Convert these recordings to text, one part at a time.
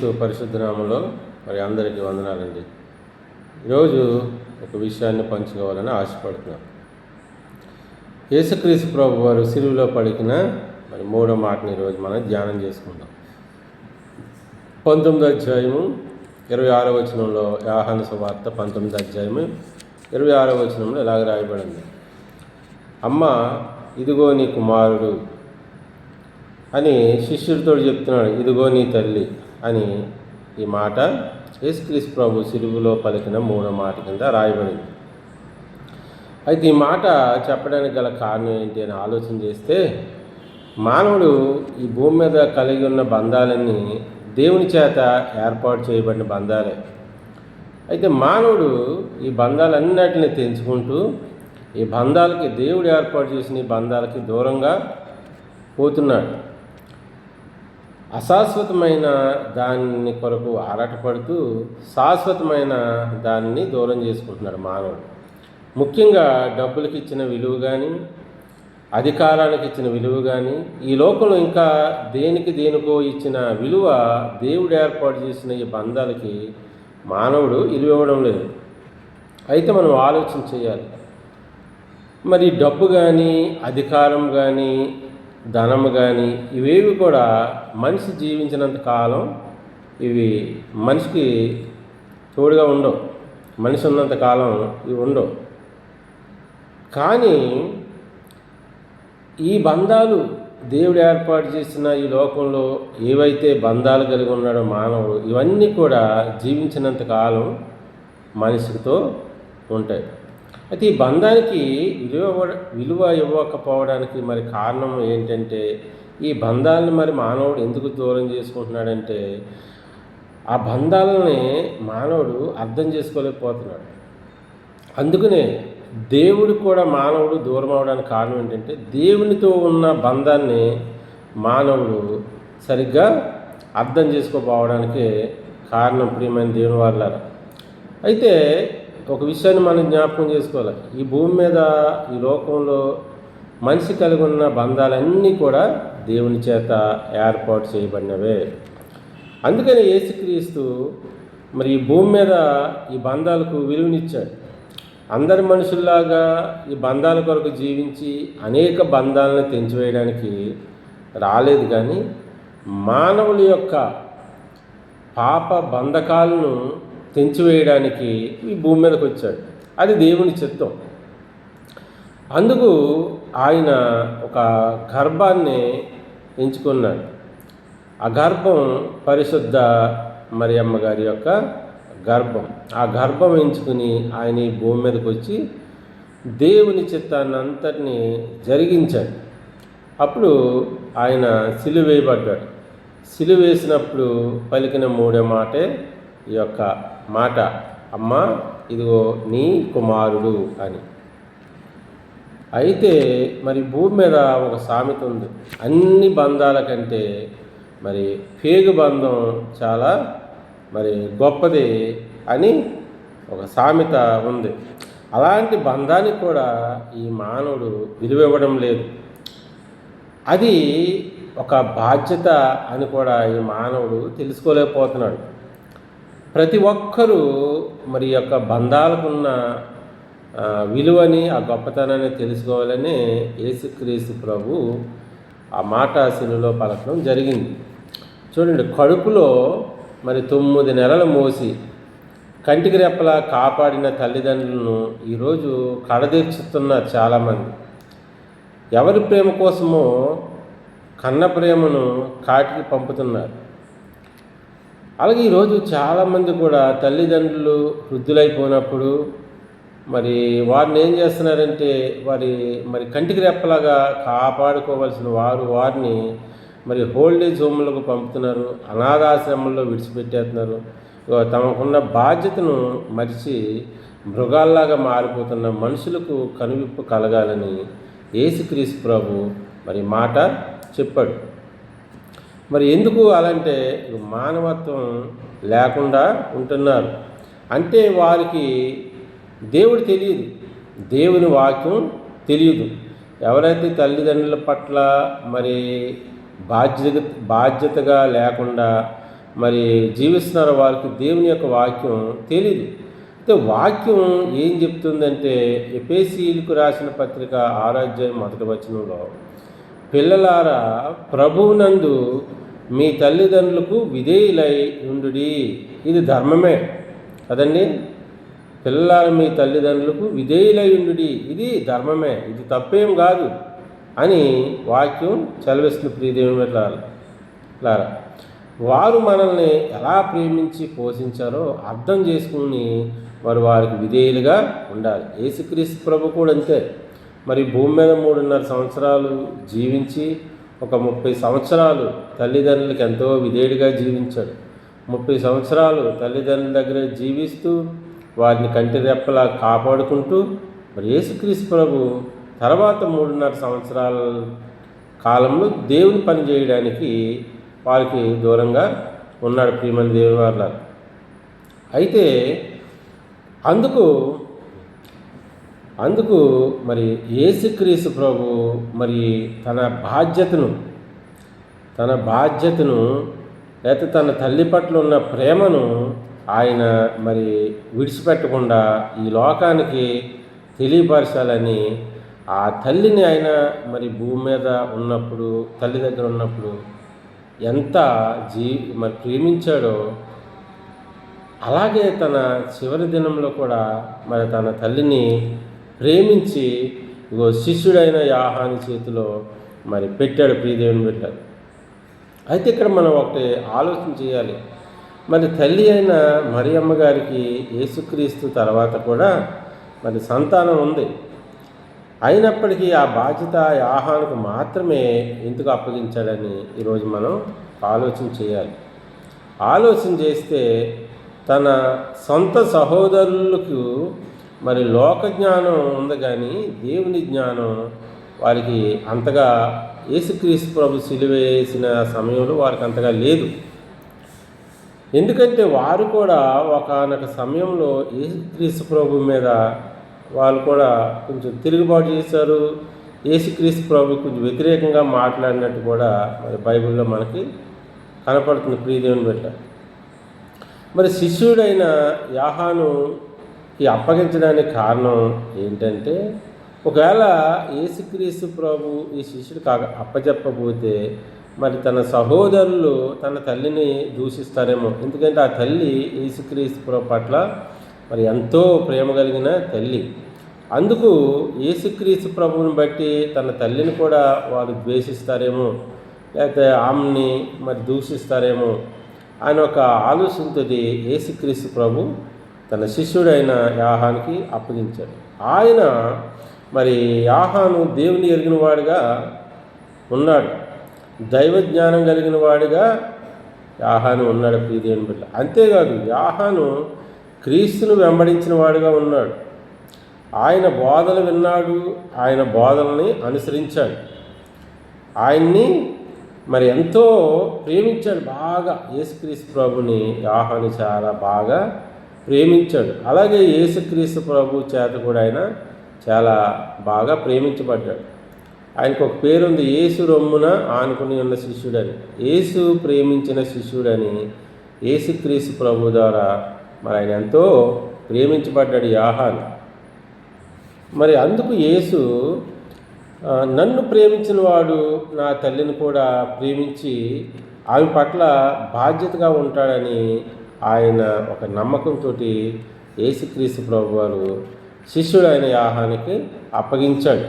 యేసుక్రీస్తు పరిశుద్ధ నామములో మరి అందరికీ వందనాలండి. ఈరోజు ఒక విషయాన్ని పంచుకోవాలని ఆశపడుతున్నాను. యేసుక్రీస్తు ప్రభు వారు సిలువలో పలికిన మరి మూడో మాటని ఈరోజు మనం ధ్యానం చేసుకుందాం. 19వ అధ్యాయము 26వ వచనంలో, యోహాను సువార్త 19వ అధ్యాయము 26వ వచనంలో ఇలాగ రాయబడింది: అమ్మ, ఇదిగో నీ కుమారుడు అని శిష్యుడితో చెప్తున్నాడు. ఇదిగో నీ తల్లి అని ఈ మాట యేసుక్రీస్తు ప్రభు సిలువలో పలికిన మూడో మాట కింద రాయబడింది. అయితే ఈ మాట చెప్పడానికి గల కారణం ఏంటి అని ఆలోచన చేస్తే, మానవుడు ఈ భూమి మీద కలిగి ఉన్న బంధాలన్నీ దేవుని చేత ఏర్పాటు చేయబడిన బంధాలే. అయితే మానవుడు ఈ బంధాలన్నిటిని తెంచుకుంటూ ఈ బంధాలకి, దేవుడు ఏర్పాటు చేసిన ఈ బంధాలకి దూరంగా పోతున్నాడు. అశాశ్వతమైన దాన్ని కొరకు ఆరాటపడుతూ శాశ్వతమైన దానిని దూరం చేసుకుంటున్నాడు మానవుడు. ముఖ్యంగా డబ్బులకి ఇచ్చిన విలువ కానీ, అధికారానికి ఇచ్చిన విలువ కానీ, ఈ లోకంలో ఇంకా దేనికో ఇచ్చిన విలువ దేవుడు ఏర్పాటు చేసిన ఈ బంధాలకి మానవుడు విలువ ఇవ్వడం లేదు. అయితే మనం ఆలోచన చేయాలి. మరి డబ్బు కానీ, అధికారం కానీ, ధనము కానీ ఇవేవి కూడా మనిషి జీవించినంత కాలం ఇవి మనిషికి తోడుగా ఉండవు. మనిషి ఉన్నంత కాలం ఇవి ఉండవు. కానీ ఈ బంధాలు దేవుడు ఏర్పాటు చేసిన ఈ లోకంలో ఏవైతే బంధాలు కలిగి ఉన్నాడో మానవుడు, ఇవన్నీ కూడా జీవించినంత కాలం మనిషితో ఉంటాయి. అయితే ఈ బంధానికి విలువ ఇవ్వకపోవడానికి మరి కారణం ఏంటంటే, ఈ బంధాలను మరి మానవుడు ఎందుకు దూరం చేసుకుంటున్నాడంటే, ఆ బంధాలని మానవుడు అర్థం చేసుకోలేకపోతున్నాడు. అందుకనే దేవుడు కూడా మానవుడు దూరం అవడానికి కారణం ఏంటంటే, దేవునితో ఉన్న బంధాన్ని మానవుడు సరిగ్గా అర్థం చేసుకోపోవడానికే కారణం. ప్రియమైన దేవుని వాళ్ళారా, అయితే ఒక విషయాన్ని మనం జ్ఞాపకం చేసుకోవాలి. ఈ భూమి మీద, ఈ లోకంలో మనిషి కలిగి ఉన్న బంధాలన్నీ కూడా దేవుని చేత ఏర్పాటు చేయబడినవే. అందుకని యేసుక్రీస్తు మరి ఈ భూమి మీద ఈ బంధాలకు విలువనిచ్చాడు. అందరి మనుషుల్లాగా ఈ బంధాల కొరకు జీవించి అనేక బంధాలను తెంచివేయడానికి రాలేదు, కానీ మానవుల యొక్క పాప బంధకాలను తెంచివేయడానికి ఈ భూమి మీదకి వచ్చాడు. అది దేవుని చిత్తం. అందుకు ఆయన ఒక గర్భాన్ని ఎంచుకున్నాడు. ఆ గర్భం పరిశుద్ధ మరియమ్మ గారి యొక్క గర్భం. ఆ గర్భం ఎంచుకుని ఆయన ఈ భూమి మీదకి వచ్చి దేవుని చిత్తాన్ని అంతటినీ జరిగించాడు. అప్పుడు ఆయన సిలువ వేయబడ్డాడు. సిలువ వేసినప్పుడు పలికిన మూడో మాటే ఈ యొక్క మాట: అమ్మ, ఇదిగో నీ కుమారుడు అని. అయితే మరి భూమి మీద ఒక సామెత ఉంది. అన్ని బంధాల కంటే మరి పేగు బంధం చాలా మరి గొప్పది అని ఒక సామెత ఉంది. అలాంటి బంధానికి కూడా ఈ మానవుడు విలువ ఇవ్వడం లేదు. అది ఒక బాధ్యత అని కూడా ఈ మానవుడు తెలుసుకోలేకపోతున్నాడు. ప్రతి ఒక్కరూ మరి యొక్క బంధాలకున్న విలువని, ఆ గొప్పతనాన్ని తెలుసుకోవాలని యేసుక్రీస్తు ప్రభు ఆ మాట సిలువలో పలకడం జరిగింది. చూడండి, కడుపులో మరి 9 నెలలు మోసి కంటికి రెప్పలా కాపాడిన తల్లిదండ్రులను ఈరోజు కడదీర్చుతున్నారు చాలామంది. ఎవరి ప్రేమ కోసమో కన్న ప్రేమను కాటికి పంపుతున్నారు. అలాగే ఈరోజు చాలామంది కూడా తల్లిదండ్రులు వృద్ధులైపోయినప్పుడు మరి వారిని ఏం చేస్తున్నారంటే, మరి కంటికి రెప్పలాగా కాపాడుకోవాల్సిన వారిని మరి ఓల్డేజ్ హోమ్లకు పంపుతున్నారు, అనాథాశ్రమంలో విడిచిపెట్టేస్తున్నారు. తమకున్న బాధ్యతను మరిచి మృగాల్లాగా మారిపోతున్న మనుషులకు కనువిప్పు కలగాలని యేసుక్రీస్తు ప్రభు మరి మాట చెప్పాడు. మరి ఎందుకు అలాంటే, మానవత్వం లేకుండా ఉంటున్నారు. అంటే వారికి దేవుడు తెలియదు, దేవుని వాక్యం తెలియదు. ఎవరైతే తల్లిదండ్రుల పట్ల మరి బాధ్యతగా లేకుండా మరి జీవిస్తున్నారు వారికి దేవుని యొక్క వాక్యం తెలీదు. అయితే వాక్యం ఏం చెప్తుందంటే ఎఫెసీయులకు రాసిన పత్రిక 6వ అధ్యాయం 1వ వచనంలో, పిల్లలారా ప్రభువునందు మీ తల్లిదండ్రులకు విధేయులై ఉండుడి. ఇది ధర్మమే కదండి. పిల్లలారా మీ తల్లిదండ్రులకు విధేయులై ఉండుడి, ఇది ధర్మమే, ఇది తప్పేం కాదు అని వాక్యం చదివిస్తుంది. ప్రియదేవుని బిడ్డలారా, వారు మనల్ని ఎలా ప్రేమించి పోషించారో అర్థం చేసుకుని వారికి విధేయులుగా ఉండాలి. యేసుక్రీస్తు ప్రభు కూడా అంతే. మరి భూమి మీద 3.5 సంవత్సరాలు జీవించి ఒక 30 సంవత్సరాలు తల్లిదండ్రులకు ఎంతో విధేయుడిగా జీవించాడు. 30 సంవత్సరాలు తల్లిదండ్రుల దగ్గర జీవిస్తూ వారిని కంటి రెప్పలా కాపాడుకుంటూ మరి యేసుక్రీస్తు ప్రభు తర్వాత 3.5 సంవత్సరాల కాలంలో దేవుని పని చేయడానికి వారికి దూరంగా ఉన్నాడు. ప్రియమైన దేవుని వారల, అయితే అందుకు మరి యేసుక్రీస్తు ప్రభు మరి తన బాధ్యతను లేకపోతే తన తల్లి పట్ల ఉన్న ప్రేమను ఆయన మరి విడిచిపెట్టకుండా ఈ లోకానికి తెలియపరచాలని ఆ తల్లిని ఆయన మరి భూమి మీద ఉన్నప్పుడు, తల్లి దగ్గర ఉన్నప్పుడు ఎంత మరి ప్రేమించాడో, అలాగే తన చివరి దినంలో కూడా మరి తన తల్లిని ప్రేమించి శిష్యుడైన యోహాను చేతిలో మరి పెట్టాడు. ప్రియదేవుని బిడ్డ, అయితే ఇక్కడ మనం ఒకటి ఆలోచన చేయాలి. మరి తల్లి అయిన మరియమ్మ గారికి యేసుక్రీస్తు తర్వాత కూడా మరి సంతానం ఉంది. అయినప్పటికీ ఆ బాధ్యత యోహానుకు మాత్రమే ఎందుకు అప్పగించాడని ఈరోజు మనం ఆలోచన చేయాలి. ఆలోచన చేస్తే తన సొంత సహోదరులకు మరి లోక జ్ఞానం ఉంది, కానీ దేవుని జ్ఞానం వారికి అంతగా యేసుక్రీస్తు ప్రభు సిలువ వేసిన సమయంలో వారికి అంతగా లేదు. ఎందుకంటే వారు కూడా ఒకానొక సమయంలో యేసుక్రీస్తు ప్రభు మీద వాళ్ళు కూడా కొంచెం తిరుగుబాటు చేశారు. యేసుక్రీస్తు ప్రభు కొంచెం వ్యతిరేకంగా మాట్లాడినట్టు కూడా మరి బైబిల్లో మనకి కనపడుతుంది. ప్రియదేవుని బిడ్డ, మరి శిష్యుడైన యోహానుకి అప్పగించడానికి కారణం ఏంటంటే, ఒకవేళ యేసుక్రీస్తు ప్రభు ఈ శిష్యుడికి అప్పచెప్పబోతే మరి తన సహోదరులు తన తల్లిని దూషిస్తారేమో. ఎందుకంటే ఆ తల్లి యేసుక్రీస్తు ప్రభు పట్ల మరి ఎంతో ప్రేమ కలిగిన తల్లి. అందుకు యేసుక్రీస్తు ప్రభువుని బట్టి తన తల్లిని కూడా వారు ద్వేషిస్తారేమో, లేకపోతే ఆమెని మరి దూషిస్తారేమో ఆయన ఒక ఆలోచనతో యేసుక్రీస్తు ప్రభు తన శిష్యుడైన యోహానుకి అప్పగించాడు. ఆయన మరి యోహాను దేవుని ఎరిగిన వాడిగా ఉన్నాడు, దైవ జ్ఞానం కలిగిన వాడిగా యోహాను ఉన్నాడు. ప్రియదేవుని బిడ్డ, అంతేకాదు యోహాను క్రీస్తును వెంబడించిన వాడిగా ఉన్నాడు. ఆయన బోధలు విన్నాడు, ఆయన బోధనని అనుసరించాడు, ఆయన్ని మరి ఎంతో ప్రేమించాడు. బాగా యేసుక్రీస్తు ప్రభుని యోహాను చాలా బాగా ప్రేమించాడు. అలాగే యేసుక్రీస్తు ప్రభు చేత కూడా ఆయన చాలా బాగా ప్రేమించబడ్డాడు. ఆయనకు ఒక పేరుంది, యేసు రొమ్మున ఆనుకుని ఉన్న శిష్యుడని. యేసు ప్రేమించిన శిష్యుడని యేసుక్రీస్తు ప్రభు ద్వారా మరి ఆయన ఎంతో ప్రేమించబడ్డాడు యోహాను. మరి అందుకు యేసు నన్ను ప్రేమించిన వాడు నా తల్లిని కూడా ప్రేమించి ఆమె పట్ల బాధ్యతగా ఉంటాడని ఆయన ఒక నమ్మకంతో యేసుక్రీస్తు ప్రభు వారు శిష్యుడైన యోహానుకి అప్పగించాడు.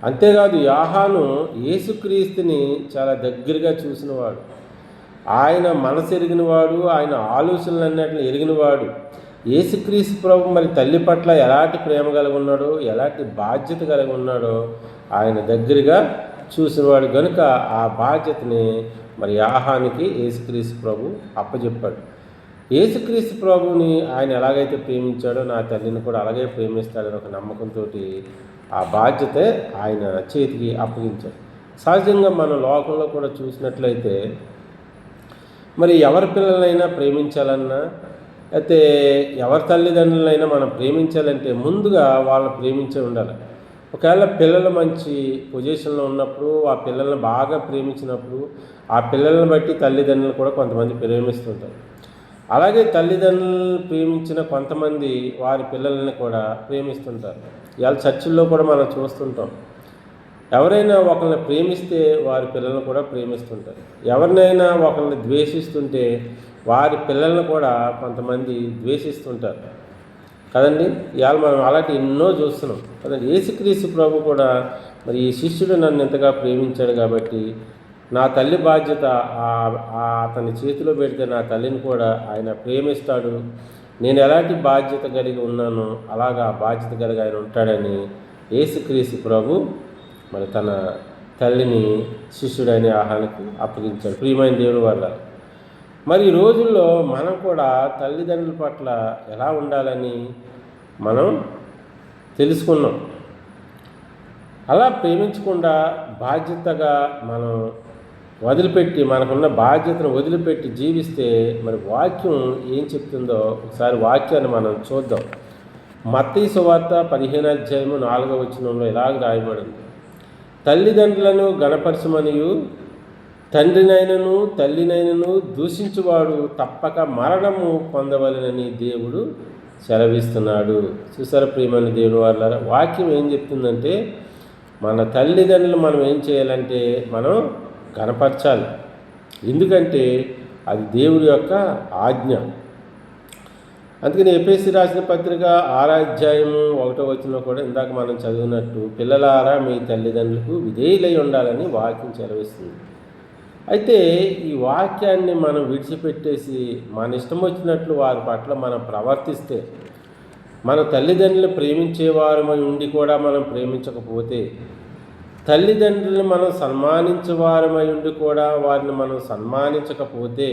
అంతేకాదు యోహాను యేసుక్రీస్తుని చాలా దగ్గరగా చూసినవాడు, ఆయన మనసు ఎరిగినవాడు, ఆయన ఆలోచనలన్నిటిని ఎరిగినవాడు. యేసుక్రీస్తు ప్రభు మరి తల్లి పట్ల ఎలాంటి ప్రేమ కలిగి ఉన్నాడో, ఎలాంటి బాధ్యత కలిగి ఉన్నాడో ఆయన దగ్గరగా చూసినవాడు కనుక ఆ బాధ్యతని మరి యోహానుకి యేసుక్రీస్తు ప్రభు అప్పచెప్పాడు. యేసుక్రీస్తు ప్రభుని ఆయన ఎలాగైతే ప్రేమించాడో నా తల్లిని కూడా అలాగే ప్రేమిస్తాడని ఒక నమ్మకంతో ఆ బాధ్యత ఆయన చేతికి అప్పగించాడు. సహజంగా మన లోకంలో కూడా చూసినట్లయితే మరి ఎవరి పిల్లలైనా ప్రేమించాలన్నా, అయితే ఎవరి తల్లిదండ్రులైనా మనం ప్రేమించాలంటే ముందుగా వాళ్ళని ప్రేమించే ఉండాలి. ఒకవేళ పిల్లలు మంచి పొజిషన్లో ఉన్నప్పుడు ఆ పిల్లల్ని బాగా ప్రేమించినప్పుడు ఆ పిల్లల్ని బట్టి తల్లిదండ్రులు కూడా కొంతమంది ప్రేమిస్తుంటారు. అలాగే తల్లిదండ్రులు ప్రేమించిన కొంతమంది వారి పిల్లల్ని కూడా ప్రేమిస్తుంటారు. ఇవాళ చర్చిల్లో కూడా మనం చూస్తుంటాం. ఎవరైనా ఒకరిని ప్రేమిస్తే వారి పిల్లలను కూడా ప్రేమిస్తుంటారు. ఎవరినైనా ఒకరిని ద్వేషిస్తుంటే వారి పిల్లలను కూడా కొంతమంది ద్వేషిస్తుంటారు కదండి. ఇవాళ మనం అలాంటి ఎన్నో చూస్తున్నాం కదండి. యేసుక్రీస్తు ప్రభు కూడా మరి ఈ శిష్యుడు నన్ను ఎంతగా ప్రేమించాడు కాబట్టి నా తల్లి బాధ్యత అతని చేతిలో పెడితే నా తల్లిని కూడా ఆయన ప్రేమిస్తాడు, నేను ఎలాంటి బాధ్యత కలిగి ఉన్నానో అలాగా బాధ్యత కలిగి ఆయన ఉంటాడని యేసుక్రీస్తు ప్రభు మరి తన తల్లిని శిష్యుడైన యోహానుకు అప్పగించాడు. ప్రియమైన దేవుని వల్ల మరి ఈ రోజుల్లో మనం కూడా తల్లిదండ్రుల పట్ల ఎలా ఉండాలని మనం తెలుసుకున్నాం. అలా ప్రేమించకుండా బాధ్యతగా మనం వదిలిపెట్టి మనకున్న బాధ్యతను వదిలిపెట్టి జీవిస్తే మరి వాక్యం ఏం చెప్తుందో ఒకసారి వాక్యాన్ని మనం చూద్దాం. మత్తయి సువార్త 15:4 ఇలాగ రాయబడింది. తల్లిదండ్రులను గణపరచమనియు తండ్రినైనను తల్లినైనను దూషించువాడు తప్పక మరణము పొందవలెనని దేవుడు సెలవిస్తున్నాడు. చూసారా ప్రియమైన దేవుని వాళ్ళ వాక్యం ఏం చెప్తుందంటే మన తల్లిదండ్రులు మనం ఏం చేయాలంటే మనం గణపరచాలి. ఎందుకంటే అది దేవుడి యొక్క ఆజ్ఞ. అందుకని ఎఫెసీ రాసిన పత్రిక 6:1 కూడా ఇందాక మనం చదివినట్టు పిల్లలారా మీ తల్లిదండ్రులకు విధేయులై ఉండాలని వాక్యం సెలవిస్తుంది. అయితే ఈ వాక్యాన్ని మనం విడిచిపెట్టేసి మన ఇష్టం వచ్చినట్లు వారి పట్ల మనం ప్రవర్తిస్తే, మన తల్లిదండ్రులు ప్రేమించేవారమై ఉండి కూడా మనం ప్రేమించకపోతే, తల్లిదండ్రులను మనం సన్మానించేవారమై ఉండి కూడా వారిని మనం సన్మానించకపోతే,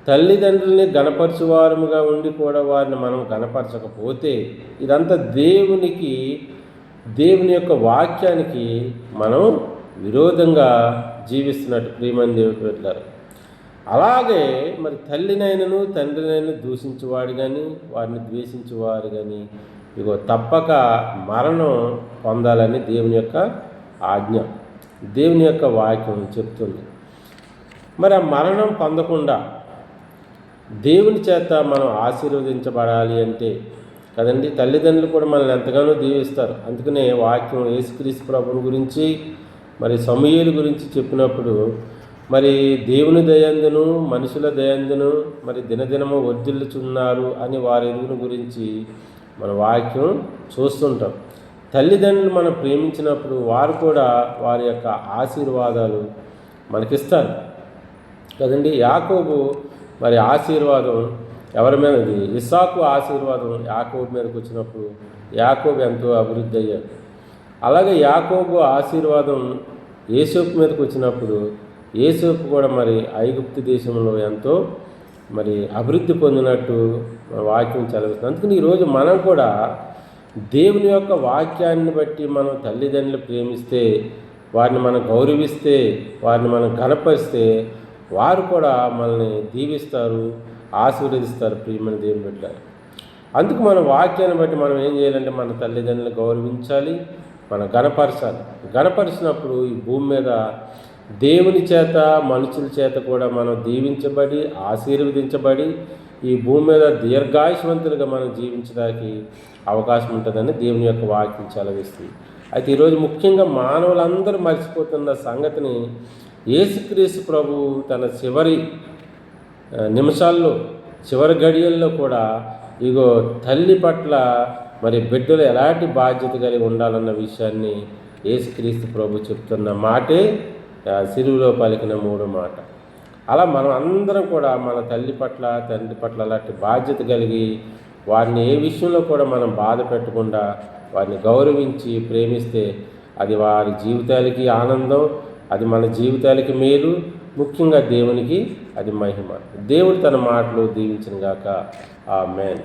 తల్లిదండ్రుల్ని గణపరచువారముగా ఉండి కూడా వారిని మనం గణపరచకపోతే, ఇదంతా దేవుని యొక్క వాక్యానికి మనం విరోధంగా జీవిస్తున్నట్టు ప్రియమైన దేవుడు పెట్టారు. అలాగే మరి తల్లినైనను తండ్రినైనా దూషించేవాడు కానీ వారిని ద్వేషించేవారు కానీ ఇగో తప్పక మరణం పొందాలని దేవుని యొక్క ఆజ్ఞ, దేవుని యొక్క వాక్యం చెప్తుంది. మరి ఆ మరణం పొందకుండా దేవుని చేత మనం ఆశీర్వదించబడాలి అంటే కదండి, తల్లిదండ్రులు కూడా మనల్ని ఎంతగానో దీవిస్తారు. అందుకనే వాక్యం యేసుక్రీస్తు ప్రభువుని గురించి మరి సమూయేలు గురించి చెప్పినప్పుడు మరి దేవుని దయందును మనుషుల దయందును మరి దినదినము వర్ధిల్లుచున్నారు అని వారి ఎదుగుని గురించి మన వాక్యం చూస్తుంటాం. తల్లిదండ్రులు మనం ప్రేమించినప్పుడు వారు కూడా వారి యొక్క ఆశీర్వాదాలు మనకిస్తారు కదండి. యాకోబు మరి ఆశీర్వాదం ఎవరి మీద, ఇస్సాకు ఆశీర్వాదం యాకోబు మీదకి వచ్చినప్పుడు యాకోబు ఎంతో అభివృద్ధి అయ్యాడు. అలాగే యాకోబు ఆశీర్వాదం యోసేపు మీదకి వచ్చినప్పుడు యోసేపు కూడా మరి ఐగుప్తు దేశంలో ఎంతో మరి అభివృద్ధి పొందినట్టు వాక్యం చదివిస్తుంది. అందుకని ఈరోజు మనం కూడా దేవుని యొక్క వాక్యాన్ని బట్టి మనం తల్లిదండ్రులు ప్రేమిస్తే, వారిని మనం గౌరవిస్తే, వారిని మనం గణపరిస్తే వారు కూడా మనల్ని దీవిస్తారు, ఆశీర్వదిస్తారు ప్రియమైన దేవుని బిడ్డ. అందుకు మన వాక్యాన్ని బట్టి మనం ఏం చేయాలంటే మన తల్లిదండ్రులను గౌరవించాలి, మనం గణపరచాలి. గణపరిచినప్పుడు ఈ భూమి మీద దేవుని చేత మనుషుల చేత కూడా మనం దీవించబడి ఆశీర్వదించబడి ఈ భూమి మీద దీర్ఘాయుష్మంతులుగా మనం జీవించడానికి అవకాశం ఉంటుందని దేవుని యొక్క వాక్యం సెలవిస్తుంది. అయితే ఈరోజు ముఖ్యంగా మానవులందరూ మర్చిపోతున్న సంగతిని యేసుక్రీస్తు ప్రభు తన చివరి నిమిషాల్లో చివరి గడియల్లో కూడా ఇగో తల్లి పట్ల మరి బిడ్డలు ఎలాంటి బాధ్యత కలిగి ఉండాలన్న విషయాన్ని యేసుక్రీస్తు ప్రభు చెప్తున్న మాటే సిలువలో పలికిన 3 మాట. అలా మనం అందరం కూడా మన తల్లి పట్ల తండ్రి పట్ల అలాంటి బాధ్యత కలిగి వారిని ఏ విషయంలో కూడా మనం బాధ పెట్టకుండా వారిని గౌరవించి ప్రేమిస్తే అది వారి జీవితాలకి ఆనందం, అది మన జీవితాలకి మేలు, ముఖ్యంగా దేవునికి అది మహిమ. దేవుడు తన మాటలు దీవించును గాక. ఆమేన్.